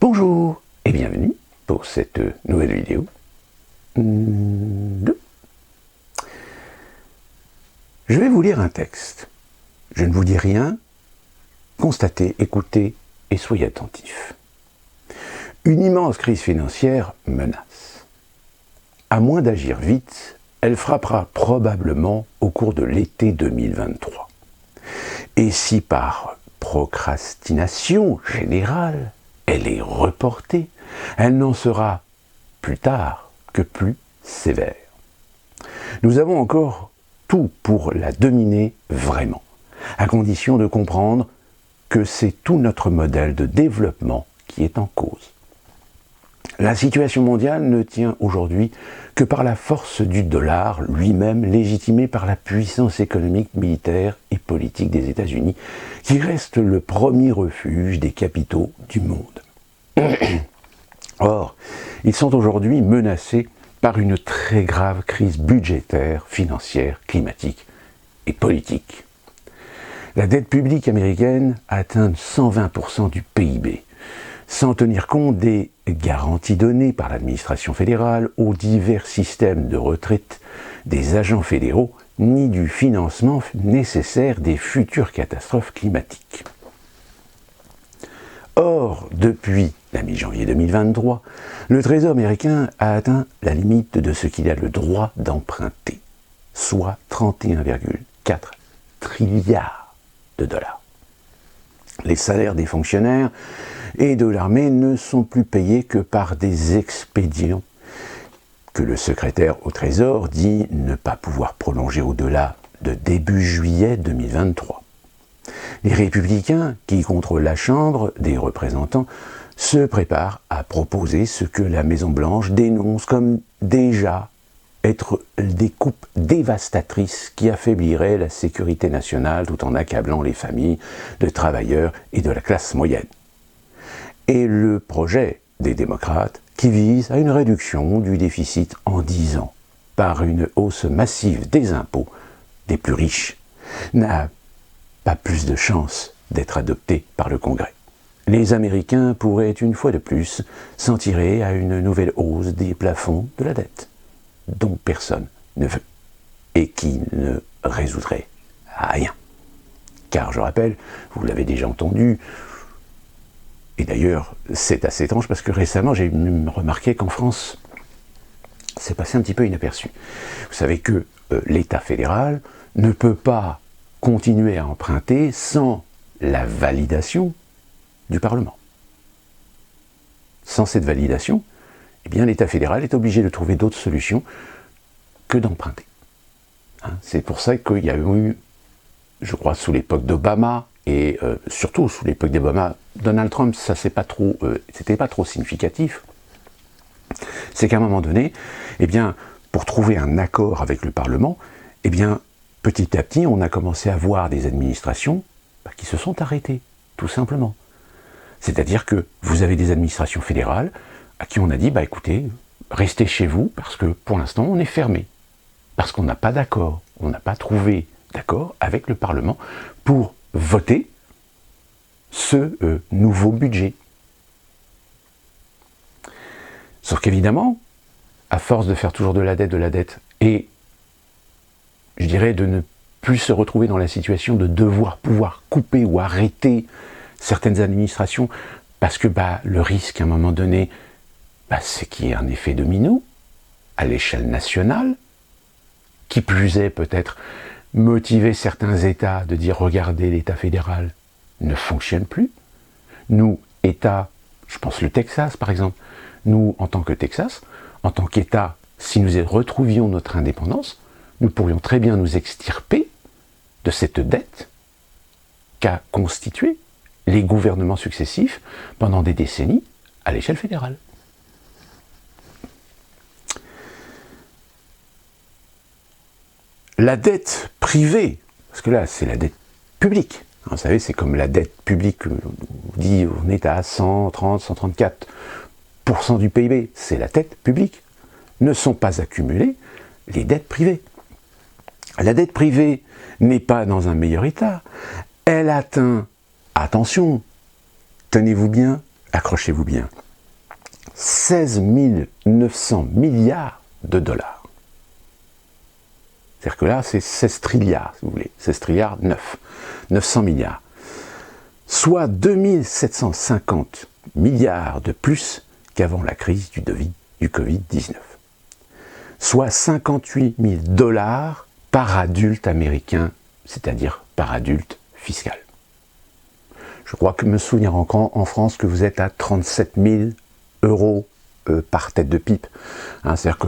Bonjour et bienvenue pour cette nouvelle vidéo. Je vais vous lire un texte. Je ne vous dis rien, constatez, écoutez et soyez attentifs. Une immense crise financière menace. À moins d'agir vite, elle frappera probablement au cours de l'été 2023. Et si par procrastination générale, elle est reportée, elle n'en sera plus tard que plus sévère. Nous avons encore tout pour la dominer vraiment, à condition de comprendre que c'est tout notre modèle de développement qui est en cause. La situation mondiale ne tient aujourd'hui que par la force du dollar lui-même, légitimé par la puissance économique, militaire et politique des États-Unis, qui reste le premier refuge des capitaux du monde. Or, ils sont aujourd'hui menacés par une très grave crise budgétaire, financière, climatique et politique. La dette publique américaine atteint 120% du PIB, sans tenir compte des garanties données par l'administration fédérale aux divers systèmes de retraite des agents fédéraux, ni du financement nécessaire des futures catastrophes climatiques. Or, depuis la mi-janvier 2023, le Trésor américain a atteint la limite de ce qu'il a le droit d'emprunter, soit 31,4 trilliards de dollars. Les salaires des fonctionnaires et de l'armée ne sont plus payés que par des expédients que le secrétaire au Trésor dit ne pas pouvoir prolonger au-delà de début juillet 2023. Les républicains, qui contrôlent la Chambre des représentants, se préparent à proposer ce que la Maison-Blanche dénonce comme déjà être des coupes dévastatrices qui affaibliraient la sécurité nationale tout en accablant les familles de travailleurs et de la classe moyenne. Et le projet des démocrates qui vise à une réduction du déficit en 10 ans par une hausse massive des impôts des plus riches n'a pas plus de chances d'être adopté par le Congrès. Les Américains pourraient une fois de plus s'en tirer à une nouvelle hausse des plafonds de la dette, dont personne ne veut, et qui ne résoudrait rien. Car je rappelle, vous l'avez déjà entendu, et d'ailleurs c'est assez étrange parce que récemment j'ai remarqué qu'en France, c'est passé un petit peu inaperçu. Vous savez que l'État fédéral ne peut pas continuer à emprunter sans la validation du Parlement. Sans cette validation, eh bien, l'État fédéral est obligé de trouver d'autres solutions que d'emprunter. C'est pour ça qu'il y a eu, je crois, sous l'époque d'Obama, et surtout sous l'époque d'Obama, Donald Trump, ça c'était pas trop significatif. C'est qu'à un moment donné, eh bien, pour trouver un accord avec le Parlement, eh bien, petit à petit, on a commencé à voir des administrations qui se sont arrêtées, tout simplement. C'est-à-dire que vous avez des administrations fédérales à qui on a dit, écoutez, restez chez vous, parce que pour l'instant, on est fermé. Parce qu'on n'a pas d'accord, on n'a pas trouvé d'accord avec le Parlement pour voter ce nouveau budget. Sauf qu'évidemment, à force de faire toujours de la dette, et je dirais de ne plus se retrouver dans la situation de devoir pouvoir couper ou arrêter certaines administrations, parce que le risque à un moment donné, c'est qu'il y ait un effet domino à l'échelle nationale, qui plus est peut-être motiver certains États de dire regardez, l'État fédéral ne fonctionne plus. Nous, État, je pense le Texas par exemple, nous en tant que Texas, en tant qu'État, si nous retrouvions notre indépendance, nous pourrions très bien nous extirper de cette dette qu'a constituée les gouvernements successifs pendant des décennies à l'échelle fédérale. La dette privée, parce que là c'est la dette publique, vous savez c'est comme la dette publique, on dit on est à 130, 134% du PIB, c'est la dette publique, ne sont pas accumulées les dettes privées. La dette privée n'est pas dans un meilleur état, elle atteint, attention, tenez-vous bien, accrochez-vous bien, 16 900 milliards de dollars. C'est-à-dire que là, c'est 16 trilliards, si vous voulez. 16 trilliards, 900 milliards. Soit 2750 milliards de plus qu'avant la crise du Covid-19. Soit 58 000 dollars par adulte américain, c'est-à-dire par adulte fiscal. Je crois que me souvenir en France que vous êtes à 37 000 euros par tête de pipe. Hein, c'est-à-dire que,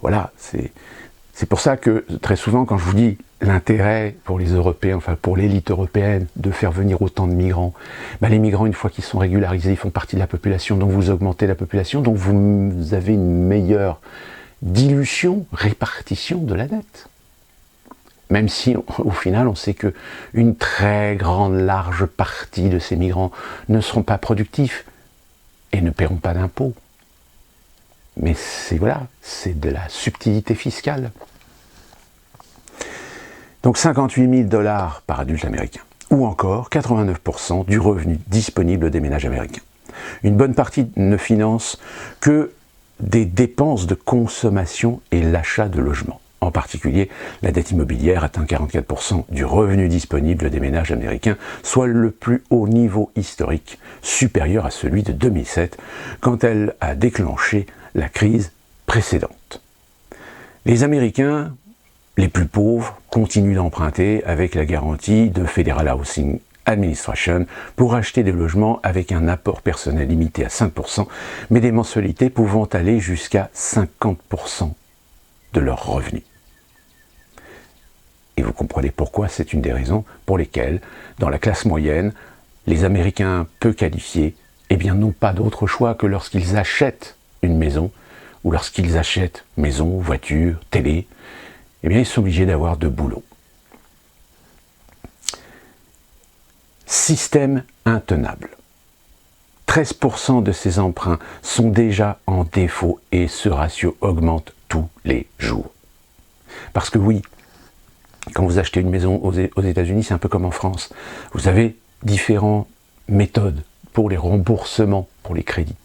voilà, c'est pour ça que très souvent, quand je vous dis l'intérêt pour les Européens, enfin pour l'élite européenne, de faire venir autant de migrants, ben les migrants, une fois qu'ils sont régularisés, ils font partie de la population, donc vous augmentez la population, donc vous avez une meilleure dilution, répartition de la dette. Même si, au final, on sait que une très grande, large partie de ces migrants ne seront pas productifs et ne paieront pas d'impôts. Mais c'est de la subtilité fiscale. Donc 58 000 dollars par adulte américain. Ou encore 89% du revenu disponible des ménages américains. Une bonne partie ne finance que des dépenses de consommation et l'achat de logements. En particulier, la dette immobilière atteint 44% du revenu disponible des ménages américains, soit le plus haut niveau historique, supérieur à celui de 2007, quand elle a déclenché la crise précédente. Les Américains, les plus pauvres, continuent d'emprunter avec la garantie de Federal Housing Administration pour acheter des logements avec un apport personnel limité à 5%, mais des mensualités pouvant aller jusqu'à 50% de leurs revenus. Et vous comprenez pourquoi c'est une des raisons pour lesquelles, dans la classe moyenne, les Américains peu qualifiés, n'ont pas d'autre choix que lorsqu'ils achètent une maison, ou lorsqu'ils achètent maison, voiture, télé, ils sont obligés d'avoir de boulot. Système intenable. 13% de ces emprunts sont déjà en défaut et ce ratio augmente tous les jours. Parce que oui, quand vous achetez une maison aux États-Unis, c'est un peu comme en France. Vous avez différentes méthodes pour les remboursements, pour les crédits.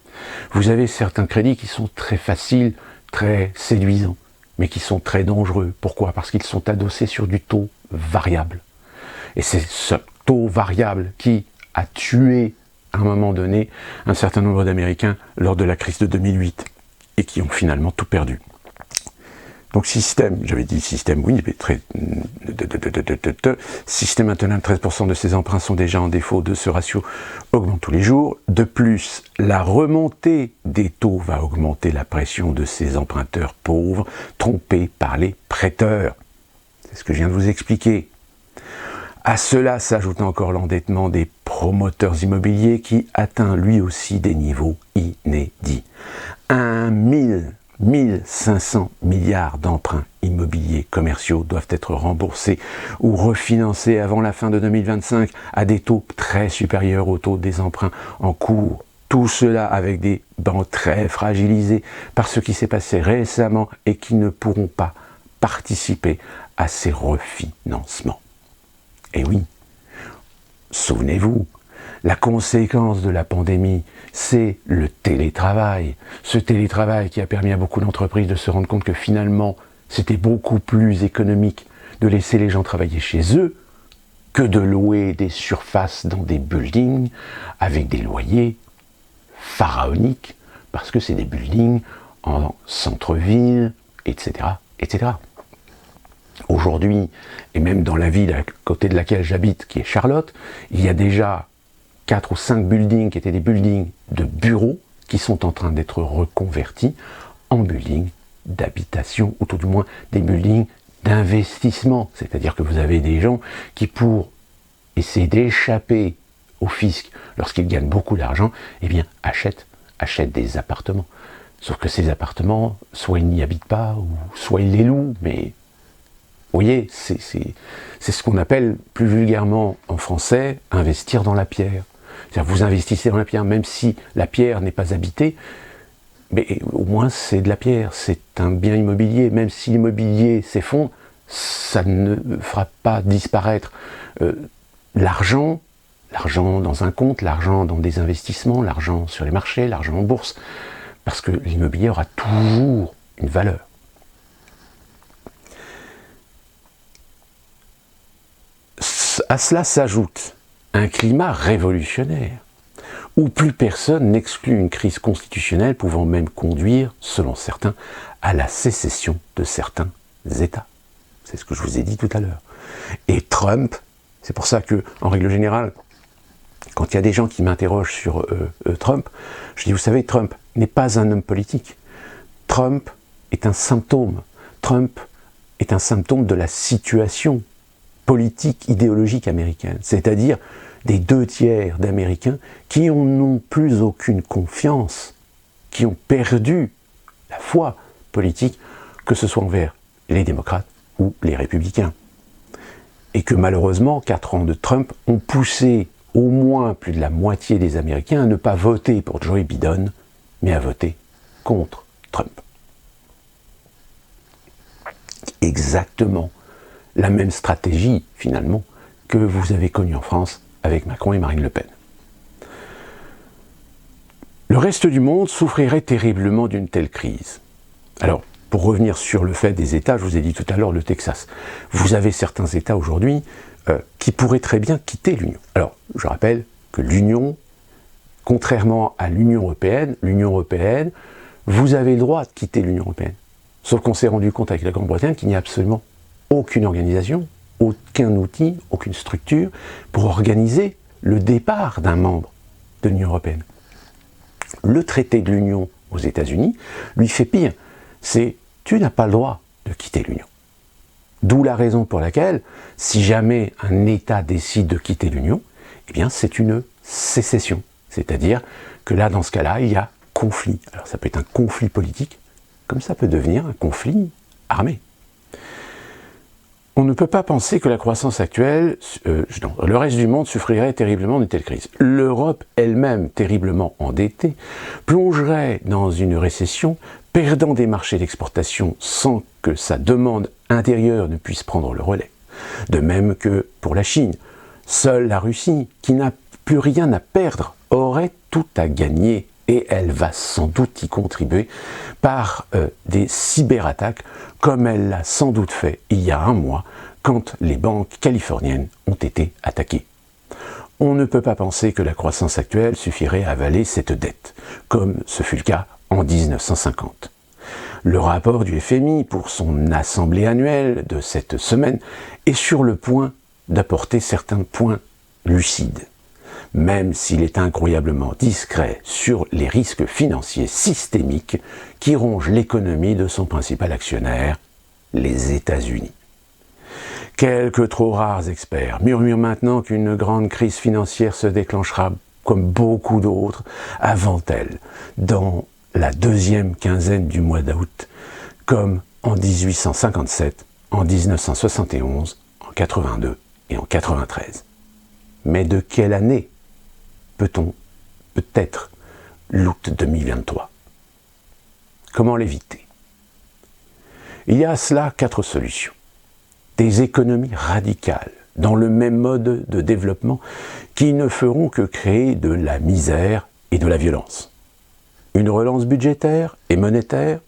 Vous avez certains crédits qui sont très faciles, très séduisants, mais qui sont très dangereux. Pourquoi? Parce qu'ils sont adossés sur du taux variable. Et c'est ce taux variable qui a tué, à un moment donné, un certain nombre d'Américains lors de la crise de 2008, et qui ont finalement tout perdu. Donc système, j'avais dit système, oui, mais système intenable, 13% de ces emprunts sont déjà en défaut, de ce ratio augmente tous les jours. De plus, la remontée des taux va augmenter la pression de ces emprunteurs pauvres, trompés par les prêteurs. C'est ce que je viens de vous expliquer. À cela s'ajoute encore l'endettement des promoteurs immobiliers qui atteint lui aussi des niveaux inédits. 1500 milliards d'emprunts immobiliers commerciaux doivent être remboursés ou refinancés avant la fin de 2025 à des taux très supérieurs aux taux des emprunts en cours. Tout cela avec des banques très fragilisées par ce qui s'est passé récemment et qui ne pourront pas participer à ces refinancements. Et oui, souvenez-vous, la conséquence de la pandémie, c'est le télétravail. Ce télétravail qui a permis à beaucoup d'entreprises de se rendre compte que finalement, c'était beaucoup plus économique de laisser les gens travailler chez eux que de louer des surfaces dans des buildings avec des loyers pharaoniques, parce que c'est des buildings en centre-ville, etc., etc. Aujourd'hui, et même dans la ville à côté de laquelle j'habite, qui est Charlotte, il y a déjà 4 ou 5 buildings qui étaient des buildings de bureaux qui sont en train d'être reconvertis en buildings d'habitation, ou tout du moins des buildings d'investissement. C'est-à-dire que vous avez des gens qui, pour essayer d'échapper au fisc lorsqu'ils gagnent beaucoup d'argent, achètent des appartements. Sauf que ces appartements, soit ils n'y habitent pas, ou soit ils les louent, mais vous voyez, c'est ce qu'on appelle plus vulgairement en français investir dans la pierre. C'est-à-dire vous investissez dans la pierre, même si la pierre n'est pas habitée, mais au moins c'est de la pierre, c'est un bien immobilier. Même si l'immobilier s'effondre, ça ne fera pas disparaître l'argent, l'argent dans un compte, l'argent dans des investissements, l'argent sur les marchés, l'argent en bourse, parce que l'immobilier aura toujours une valeur. À cela s'ajoute un climat révolutionnaire, où plus personne n'exclut une crise constitutionnelle pouvant même conduire, selon certains, à la sécession de certains États. C'est ce que je vous ai dit tout à l'heure. Et Trump, c'est pour ça que, en règle générale, quand il y a des gens qui m'interrogent sur Trump, je dis, vous savez, Trump n'est pas un homme politique. Trump est un symptôme. Trump est un symptôme de la situation politique, idéologique américaine. C'est-à-dire des 2/3 d'Américains qui n'ont plus aucune confiance, qui ont perdu la foi politique, que ce soit envers les démocrates ou les républicains. Et que malheureusement, 4 ans de Trump ont poussé au moins plus de la moitié des Américains à ne pas voter pour Joe Biden, mais à voter contre Trump. Exactement la même stratégie, finalement, que vous avez connue en France avec Macron et Marine Le Pen. Le reste du monde souffrirait terriblement d'une telle crise. Alors, pour revenir sur le fait des États, je vous ai dit tout à l'heure le Texas. Vous avez certains États aujourd'hui qui pourraient très bien quitter l'Union. Alors, je rappelle que l'Union, contrairement à l'Union européenne, vous avez le droit de quitter l'Union européenne. Sauf qu'on s'est rendu compte avec la Grande-Bretagne qu'il n'y a absolument aucune organisation, aucun outil, aucune structure pour organiser le départ d'un membre de l'Union européenne. Le traité de l'Union aux États-Unis lui fait pire. C'est « tu n'as pas le droit de quitter l'Union ». D'où la raison pour laquelle, si jamais un État décide de quitter l'Union, eh bien c'est une sécession. C'est-à-dire que là, dans ce cas-là, il y a conflit. Alors ça peut être un conflit politique, comme ça peut devenir un conflit armé. On ne peut pas penser que la croissance actuelle, le reste du monde souffrirait terriblement d'une telle crise. L'Europe elle-même, terriblement endettée, plongerait dans une récession, perdant des marchés d'exportation sans que sa demande intérieure ne puisse prendre le relais. De même que pour la Chine, seule la Russie, qui n'a plus rien à perdre, aurait tout à gagner, et elle va sans doute y contribuer par des cyberattaques, comme elle l'a sans doute fait il y a un mois, quand les banques californiennes ont été attaquées. On ne peut pas penser que la croissance actuelle suffirait à avaler cette dette, comme ce fut le cas en 1950. Le rapport du FMI pour son assemblée annuelle de cette semaine est sur le point d'apporter certains points lucides. Même s'il est incroyablement discret sur les risques financiers systémiques qui rongent l'économie de son principal actionnaire, les États-Unis. Quelques trop rares experts murmurent maintenant qu'une grande crise financière se déclenchera, comme beaucoup d'autres, avant elle, dans la deuxième quinzaine du mois d'août, comme en 1857, en 1971, en 82 et en 93. Mais de quelle année peut-on peut-être l'août 2023? Comment l'éviter? Il y a à cela 4 solutions. Des économies radicales dans le même mode de développement qui ne feront que créer de la misère et de la violence. Une relance budgétaire et monétaire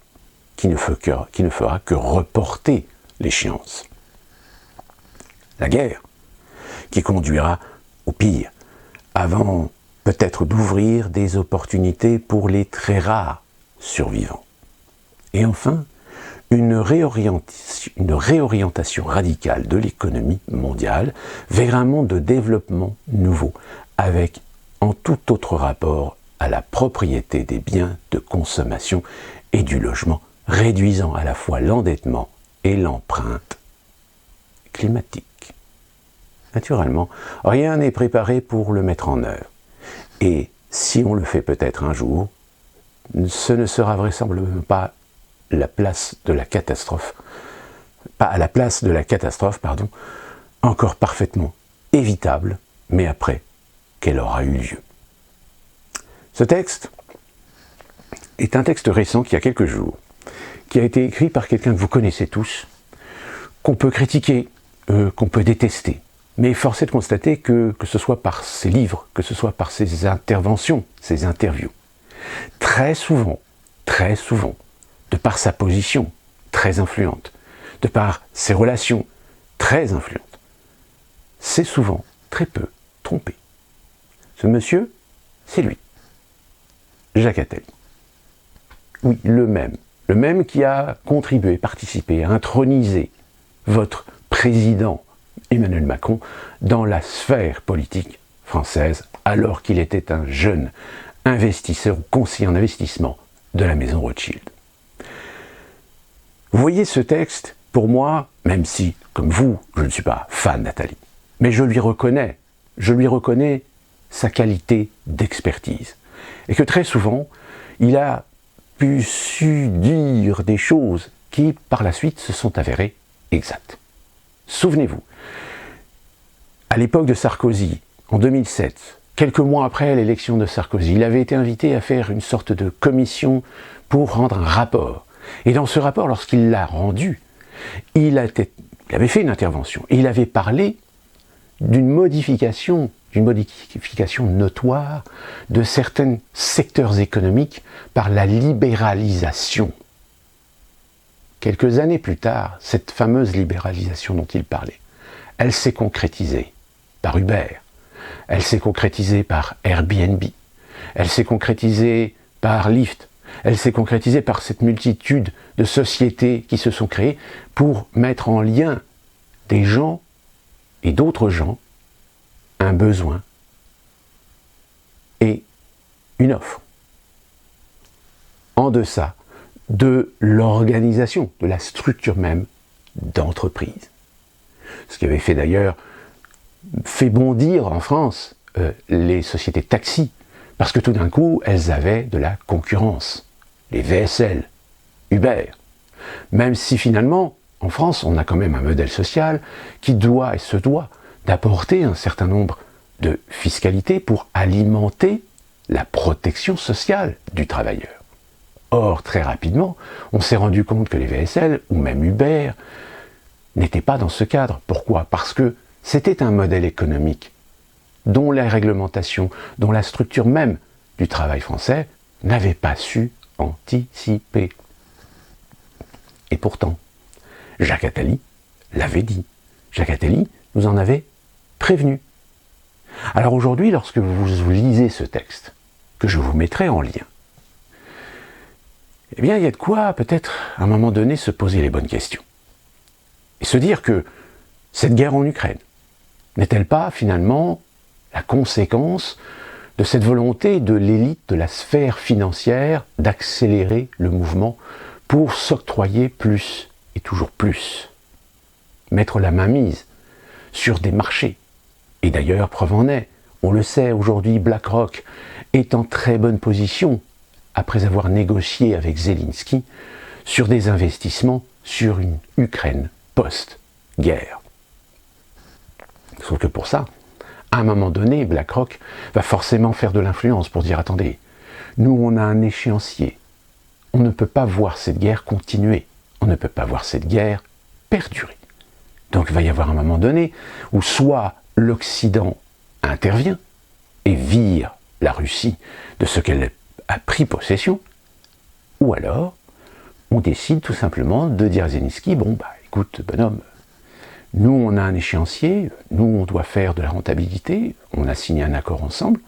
qui ne fera que reporter l'échéance. La guerre qui conduira au pire, avant peut-être d'ouvrir des opportunités pour les très rares survivants. Et enfin, une réorientation radicale de l'économie mondiale vers un monde de développement nouveau, avec en tout autre rapport à la propriété des biens de consommation et du logement, réduisant à la fois l'endettement et l'empreinte climatique. Naturellement, rien n'est préparé pour le mettre en œuvre. Et si on le fait peut-être un jour, ce ne sera vraisemblablement pas la place de la catastrophe, encore parfaitement évitable, mais après qu'elle aura eu lieu. Ce texte est un texte récent qui a quelques jours, qui a été écrit par quelqu'un que vous connaissez tous, qu'on peut critiquer, qu'on peut détester, Mais force est de constater que ce soit par ses livres, que ce soit par ses interventions, ses interviews, très souvent, de par sa position très influente, de par ses relations très influentes, c'est souvent très peu trompé. Ce monsieur, c'est lui, Jacques Attali. Oui, le même qui a contribué, participé à introniser votre président Emmanuel Macron dans la sphère politique française alors qu'il était un jeune investisseur ou conseiller en investissement de la maison Rothschild. Vous voyez ce texte, pour moi, même si, comme vous, je ne suis pas fan d'Attali, mais je lui reconnais sa qualité d'expertise. Et que très souvent, il a su dire des choses qui, par la suite, se sont avérées exactes. Souvenez-vous, à l'époque de Sarkozy, en 2007, quelques mois après l'élection de Sarkozy, il avait été invité à faire une sorte de commission pour rendre un rapport. Et dans ce rapport, lorsqu'il l'a rendu, il avait fait une intervention et il avait parlé d'une modification notoire de certains secteurs économiques par la libéralisation. Quelques années plus tard, cette fameuse libéralisation dont il parlait, elle s'est concrétisée par Uber, elle s'est concrétisée par Airbnb, elle s'est concrétisée par Lyft, elle s'est concrétisée par cette multitude de sociétés qui se sont créées pour mettre en lien des gens et d'autres gens, un besoin et une offre. En deçà de l'organisation, de la structure même d'entreprise. Ce qui avait fait d'ailleurs bondir en France les sociétés de taxi, parce que tout d'un coup, elles avaient de la concurrence. Les VSL, Uber. Même si finalement, en France, on a quand même un modèle social qui doit et se doit d'apporter un certain nombre de fiscalités pour alimenter la protection sociale du travailleur. Or, très rapidement, on s'est rendu compte que les VSL, ou même Uber, n'étaient pas dans ce cadre. Pourquoi ? Parce que c'était un modèle économique dont la réglementation, dont la structure même du travail français n'avait pas su anticiper. Et pourtant, Jacques Attali l'avait dit. Jacques Attali nous en avait prévenu. Alors aujourd'hui, lorsque vous lisez ce texte, que je vous mettrai en lien, eh bien, il y a de quoi, peut-être, à un moment donné, se poser les bonnes questions. Et se dire que cette guerre en Ukraine n'est-elle pas, finalement, la conséquence de cette volonté de l'élite de la sphère financière d'accélérer le mouvement pour s'octroyer plus et toujours plus, mettre la mainmise sur des marchés. Et d'ailleurs, preuve en est, on le sait, aujourd'hui, BlackRock est en très bonne position, après avoir négocié avec Zelensky, sur des investissements sur une Ukraine post-guerre. Sauf que pour ça, à un moment donné, BlackRock va forcément faire de l'influence pour dire « Attendez, nous on a un échéancier, on ne peut pas voir cette guerre continuer, on ne peut pas voir cette guerre perdurer. » Donc il va y avoir un moment donné où soit l'Occident intervient et vire la Russie de ce qu'elle a pris possession, ou alors on décide tout simplement de dire à Zelensky « Bon, bah écoute, bonhomme, nous on a un échéancier, nous on doit faire de la rentabilité, on a signé un accord ensemble,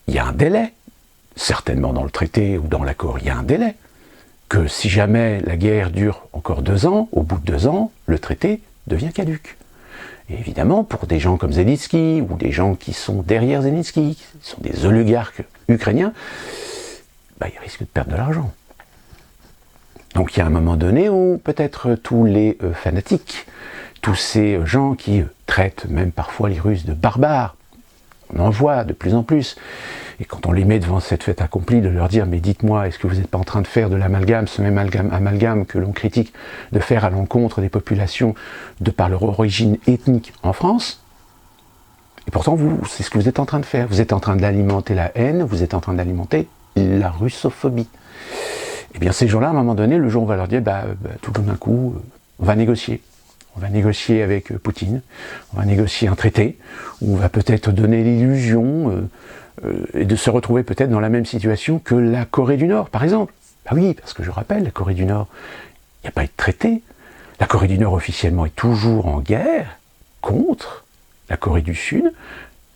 il y a un délai, certainement dans le traité ou dans l'accord il y a un délai, que si jamais la guerre dure encore 2 ans, au bout de 2 ans, le traité devient caduc. » Et évidemment, pour des gens comme Zelensky, ou des gens qui sont derrière Zelensky, qui sont des oligarques ukrainiens, bah, ils risquent de perdre de l'argent. Donc il y a un moment donné où peut-être tous les fanatiques, tous ces gens qui traitent même parfois les Russes de barbares, on en voit de plus en plus, et quand on les met devant cette fait accomplie, de leur dire « Mais dites-moi, est-ce que vous n'êtes pas en train de faire de l'amalgame, ce même amalgame que l'on critique de faire à l'encontre des populations de par leur origine ethnique en France ?» Et pourtant, c'est ce que vous êtes en train de faire. Vous êtes en train d'alimenter la haine, vous êtes en train d'alimenter la russophobie. Eh bien, ces gens-là, à un moment donné, le jour où on va leur dire tout d'un coup, on va négocier. on va négocier avec Poutine, on va négocier un traité, où on va peut-être donner l'illusion et de se retrouver peut-être dans la même situation que la Corée du Nord, par exemple. Bah oui, parce que je rappelle, la Corée du Nord, il n'y a pas eu de traité. La Corée du Nord officiellement est toujours en guerre contre la Corée du Sud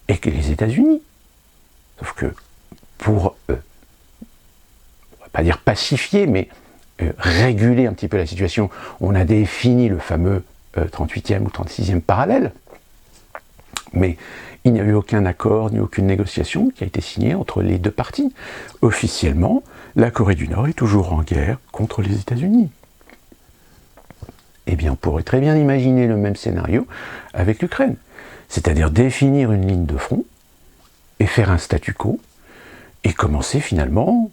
et que les États-Unis. Sauf que pour, on va pas dire pacifier, mais réguler un petit peu la situation, on a défini le fameux 38e ou 36e parallèle. Mais il n'y a eu aucun accord ni aucune négociation qui a été signée entre les deux parties. Officiellement, la Corée du Nord est toujours en guerre contre les États-Unis. Eh bien, on pourrait très bien imaginer le même scénario avec l'Ukraine. C'est-à-dire définir une ligne de front et faire un statu quo et commencer finalement,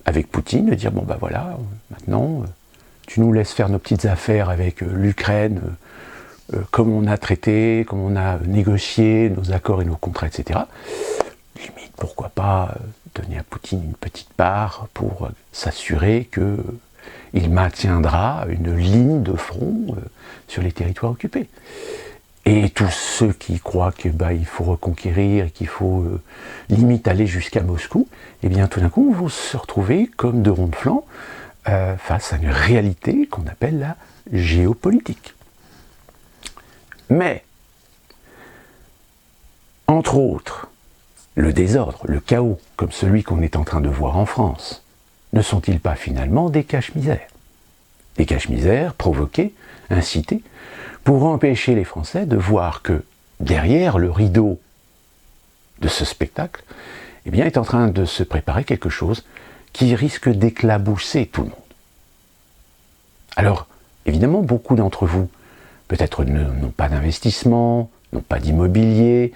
avec Poutine, de dire, bon ben voilà, maintenant, tu nous laisses faire nos petites affaires avec l'Ukraine, comme on a traité, comme on a négocié nos accords et nos contrats, etc. Limite, pourquoi pas donner à Poutine une petite part pour s'assurer qu'il maintiendra une ligne de front sur les territoires occupés. Et tous ceux qui croient qu'il faut reconquérir et qu'il faut limite aller jusqu'à Moscou, eh bien tout d'un coup vont se retrouver comme de ronds de flanc face à une réalité qu'on appelle la géopolitique. Mais, entre autres, le désordre, le chaos, comme celui qu'on est en train de voir en France, ne sont-ils pas finalement des cache-misères? Des cache-misères provoqués, incités, pour empêcher les Français de voir que derrière le rideau de ce spectacle, eh bien, est en train de se préparer quelque chose qui risque d'éclabousser tout le monde. Alors, évidemment, beaucoup d'entre vous, peut-être n'ont pas d'investissement, n'ont pas d'immobilier.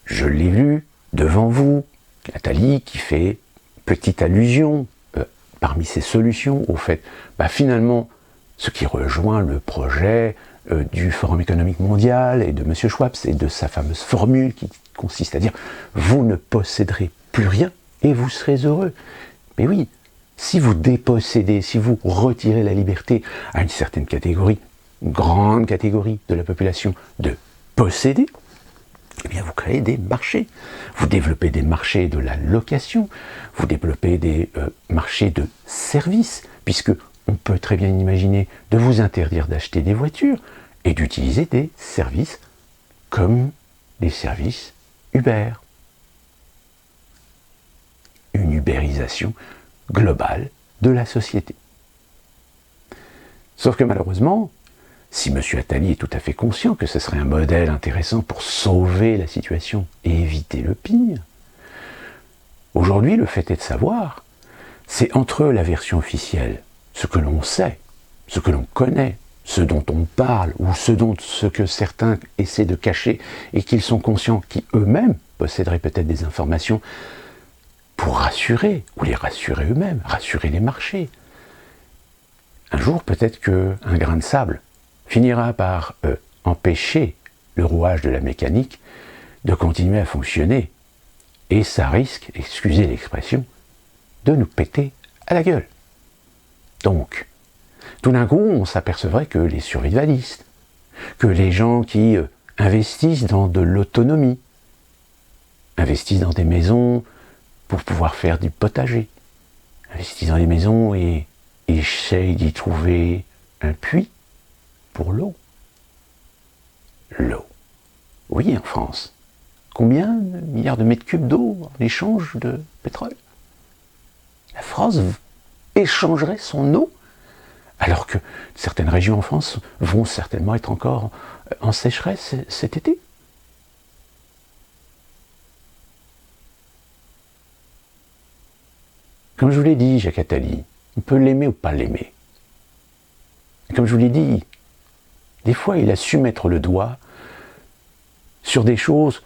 Je l'ai vu devant vous, Nathalie qui fait petite allusion parmi ses solutions au fait, finalement, ce qui rejoint le projet du Forum économique mondial et de M. Schwab, c'est de sa fameuse formule qui consiste à dire « vous ne posséderez plus rien et vous serez heureux ». Mais oui, si vous dépossédez, si vous retirez la liberté à une certaine catégorie, une grande catégorie de la population de posséder, eh bien vous créez des marchés. Vous développez des marchés de la location, vous développez des marchés de services, puisque on peut très bien imaginer de vous interdire d'acheter des voitures et d'utiliser des services comme les services Uber. Une ubérisation globale de la société. Sauf que malheureusement, si M. Attali est tout à fait conscient que ce serait un modèle intéressant pour sauver la situation et éviter le pire, aujourd'hui, le fait est de savoir, c'est entre la version officielle, ce que l'on sait, ce que l'on connaît, ce dont on parle, ou ce que certains essaient de cacher, et qu'ils sont conscients, qui eux-mêmes posséderaient peut-être des informations pour rassurer, ou les rassurer eux-mêmes, rassurer les marchés. Un jour, peut-être qu'un grain de sable finira par empêcher le rouage de la mécanique de continuer à fonctionner. Et ça risque, excusez l'expression, de nous péter à la gueule. Donc, tout d'un coup, on s'apercevrait que les survivalistes, que les gens qui investissent dans de l'autonomie, investissent dans des maisons pour pouvoir faire du potager, investissent dans des maisons et essayent d'y trouver un puits pour l'eau. L'eau. Oui, en France. Combien de milliards de mètres cubes d'eau en échange de pétrole? La France échangerait son eau, alors que certaines régions en France vont certainement être encore en sécheresse cet été. Comme je vous l'ai dit, Jacques Attali, on peut l'aimer ou pas l'aimer. Comme je vous l'ai dit, des fois il a su mettre le doigt sur des choses,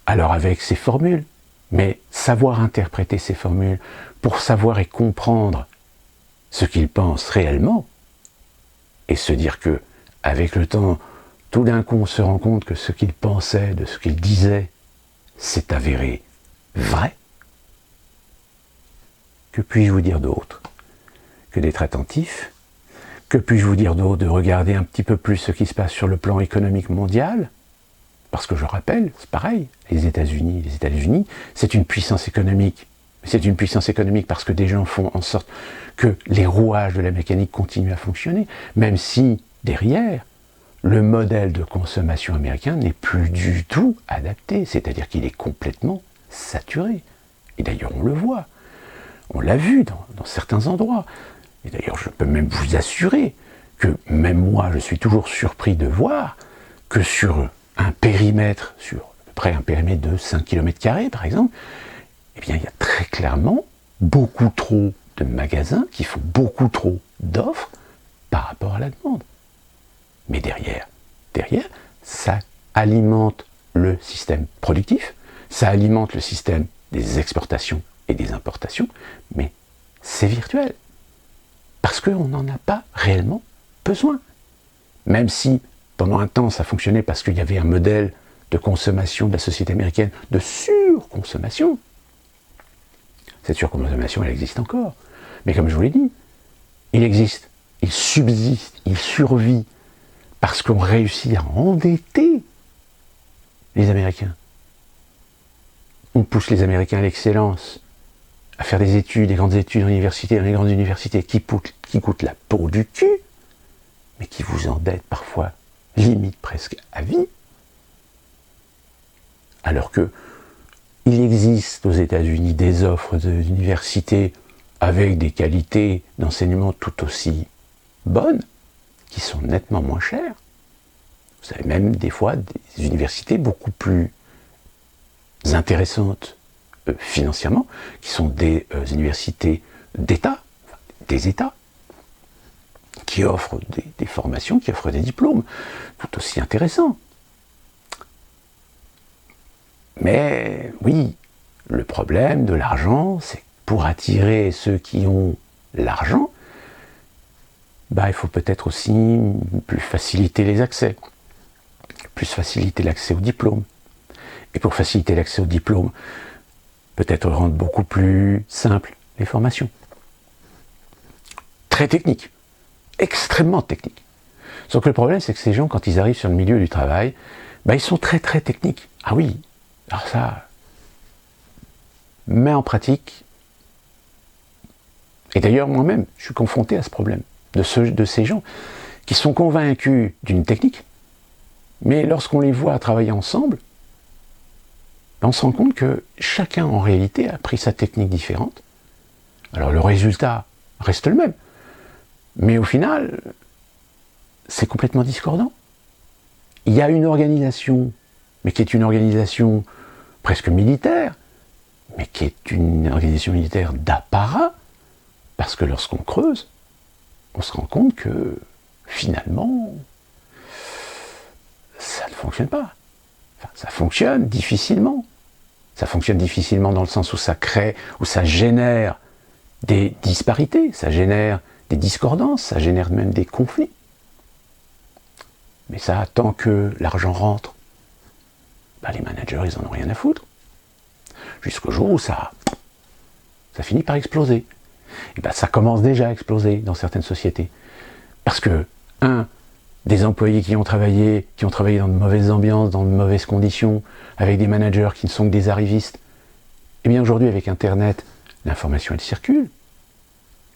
alors avec ses formules, mais savoir interpréter ces formules pour savoir et comprendre ce qu'il pense réellement, et se dire que, avec le temps, tout d'un coup on se rend compte que ce qu'il pensait, de ce qu'il disait, s'est avéré vrai. Que puis-je vous dire d'autre que d'être attentif, Que puis-je vous dire d'autre? De regarder un petit peu plus ce qui se passe sur le plan économique mondial, parce que je rappelle, c'est pareil, les États-Unis, c'est une puissance économique. C'est une puissance économique parce que des gens font en sorte que les rouages de la mécanique continuent à fonctionner, même si, derrière, le modèle de consommation américain n'est plus du tout adapté, c'est-à-dire qu'il est complètement saturé. Et d'ailleurs, on le voit. On l'a vu dans certains endroits. Et d'ailleurs, je peux même vous assurer que même moi, je suis toujours surpris de voir que sur un périmètre, sur à peu près un périmètre de 5 km², par exemple, eh bien, il y a très clairement beaucoup trop de magasins qui font beaucoup trop d'offres par rapport à la demande. Mais derrière, ça alimente le système productif, ça alimente le système des exportations et des importations, mais c'est virtuel. Parce qu'on n'en a pas réellement besoin. Même si, pendant un temps, ça fonctionnait parce qu'il y avait un modèle de consommation de la société américaine, de surconsommation. Cette surconsommation, elle existe encore. Mais comme je vous l'ai dit, il existe, il subsiste, il survit, parce qu'on réussit à endetter les Américains. On pousse les Américains à l'excellence, à faire des études, des grandes études dans les grandes universités qui coûtent la peau du cul, mais qui vous endettent parfois, limite presque à vie. Alors que il existe aux États-Unis des offres d'universités avec des qualités d'enseignement tout aussi bonnes, qui sont nettement moins chères. Vous avez même des fois des universités beaucoup plus intéressantes financièrement, qui sont des universités d'État, enfin, des États, qui offrent des formations, qui offrent des diplômes tout aussi intéressants. Mais oui, le problème de l'argent, c'est que pour attirer ceux qui ont l'argent, il faut peut-être aussi plus faciliter les accès, plus faciliter l'accès au diplôme. Et pour faciliter l'accès au diplôme, peut-être rendre beaucoup plus simple les formations. Très technique, extrêmement technique. Sauf que le problème, c'est que ces gens, quand ils arrivent sur le milieu du travail, ils sont très très techniques. Ah oui, alors ça, mais en pratique, et d'ailleurs moi-même, je suis confronté à ce problème, de ces gens qui sont convaincus d'une technique, mais lorsqu'on les voit travailler ensemble, on se rend compte que chacun en réalité a pris sa technique différente. Alors le résultat reste le même, mais au final, c'est complètement discordant. Il y a une organisation, mais qui est une organisation presque militaire, mais qui est une organisation militaire d'apparat, parce que lorsqu'on creuse, on se rend compte que finalement, ça ne fonctionne pas. Enfin, ça fonctionne difficilement. Ça fonctionne difficilement dans le sens où ça crée, où ça génère des disparités, ça génère des discordances, ça génère même des conflits. Mais ça, tant que l'argent rentre, les managers, ils en ont rien à foutre. Jusqu'au jour où ça finit par exploser. Et ça commence déjà à exploser dans certaines sociétés. Parce que, des employés qui ont travaillé dans de mauvaises ambiances, dans de mauvaises conditions, avec des managers qui ne sont que des arrivistes, eh bien aujourd'hui, avec Internet, l'information, elle circule.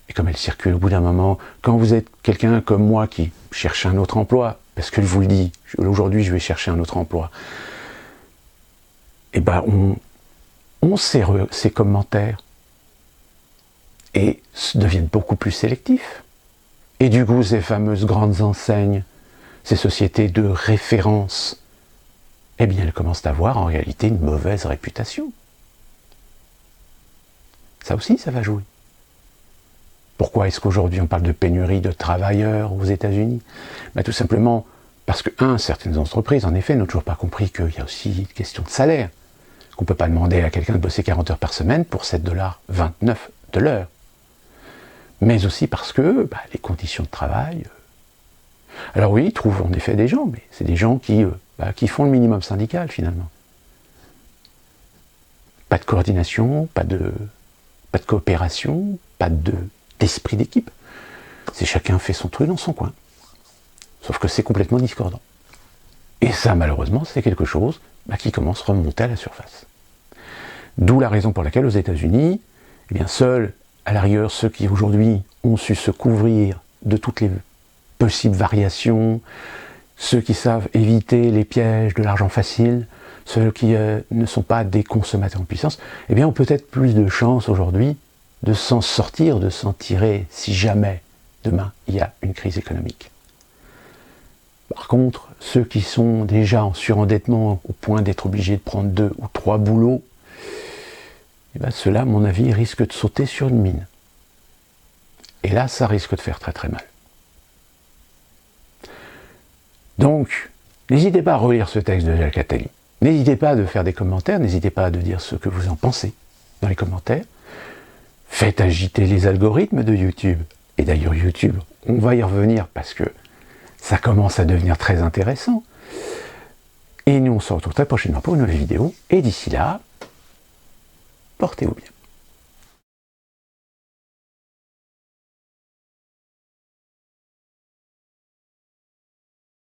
Et comme elle circule au bout d'un moment, quand vous êtes quelqu'un comme moi qui cherche un autre emploi, parce que je vous le dis, aujourd'hui je vais chercher un autre emploi, on ces commentaires et deviennent beaucoup plus sélectifs. Et du coup, ces fameuses grandes enseignes, ces sociétés de référence, elles commencent à avoir en réalité une mauvaise réputation. Ça aussi, ça va jouer. Pourquoi est-ce qu'aujourd'hui on parle de pénurie de travailleurs aux États-Unis? Tout simplement parce que, certaines entreprises, en effet, n'ont toujours pas compris qu'il y a aussi une question de salaire. Qu'on ne peut pas demander à quelqu'un de bosser 40 heures par semaine pour 7,29$ de l'heure. Mais aussi parce que les conditions de travail... Alors oui, ils trouvent en effet des gens, mais c'est des gens qui font le minimum syndical finalement. Pas de coordination, pas de coopération, pas d'esprit d'équipe. c'est chacun fait son truc dans son coin. Sauf que c'est complètement discordant. Et ça, malheureusement, c'est quelque chose qui commence à remonter à la surface. D'où la raison pour laquelle aux États-Unis, eh bien, seuls, à la rigueur, ceux qui aujourd'hui ont su se couvrir de toutes les possibles variations, ceux qui savent éviter les pièges de l'argent facile, ceux qui ne sont pas des consommateurs en puissance, eh bien, ont peut-être plus de chances aujourd'hui de s'en sortir, de s'en tirer, si jamais demain il y a une crise économique. Par contre, ceux qui sont déjà en surendettement au point d'être obligés de prendre 2 ou 3 boulots, eh bien, ceux-là, à mon avis, risquent de sauter sur une mine. Et là, ça risque de faire très très mal. Donc, n'hésitez pas à relire ce texte de Jacques Attali. N'hésitez pas à faire des commentaires, n'hésitez pas à dire ce que vous en pensez dans les commentaires. Faites agiter les algorithmes de YouTube. Et d'ailleurs, YouTube, on va y revenir parce que ça commence à devenir très intéressant. Et nous, on se retrouve très prochainement pour une nouvelle vidéo. Et d'ici là, portez-vous bien.